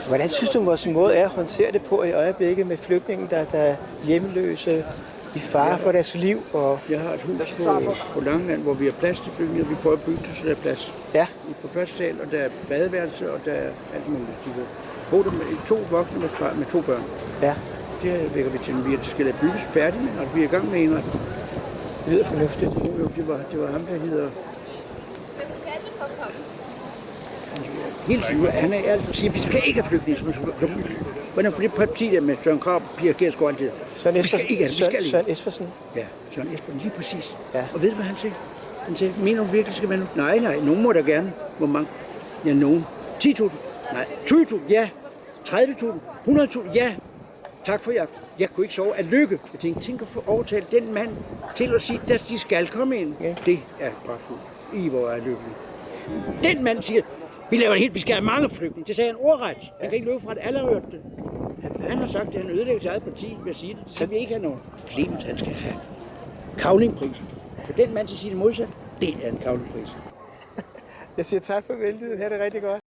Hvordan synes du, vores måde er at håndtere det på i øjeblikket med flygtninge, der er hjemløse, i fare for deres liv? Og Jeg har et hus på Langeland, hvor vi har plads til flygtninge, og vi prøver at bygge det, så der er plads. ja, På første sal, og der er badeværelse, og der er alt muligt. De kan bo der med 2 voksne med 2 børn. ja, Det vækker vi til, vi skal lade bygges færdigt, og vi er i gang med en ret. det lyder fornuftigt. Jo, det var ham, der hedder... Hele tiden, han er altid siger, vi skal ikke have flygtninge, hvordan på det parti der med Søren Krab, Pia Kjærsgaard, altid. Søren Vi skal ikke have, vi skal ikke. Søren Espersen. Ja, Søren Espersen, lige præcis. Ja. Og ved du, hvad han sagde? Han sagde, mener du virkelig, skal være nogen? Nej, nogen må da gerne. Hvor mange? Ja, nogen. 10.000? Nej, 20.000? Ja. 30.000? 100.000? Ja. Tak for jer. Jeg kunne ikke sove af lykke. Jeg tænkte, tænk at få overtalt den mand til at sige, at de skal komme ind. Ja. Det er bare fuldt. I hvor er lykkelig. Den mand siger, vi laver det helt, vi skal have mange flygtninge. Det sagde han ordret. Han kan ikke løbe fra det, alle har hørt det. Han har sagt, at han ødelægger sit eget parti ved at sige det. Det skal vi ikke have nogen. Clemens, han skal have Cavlingprisen. For den mand, der siger det modsat, det er en Cavlingpris. Jeg siger tak for væltet. Ha' det rigtig godt.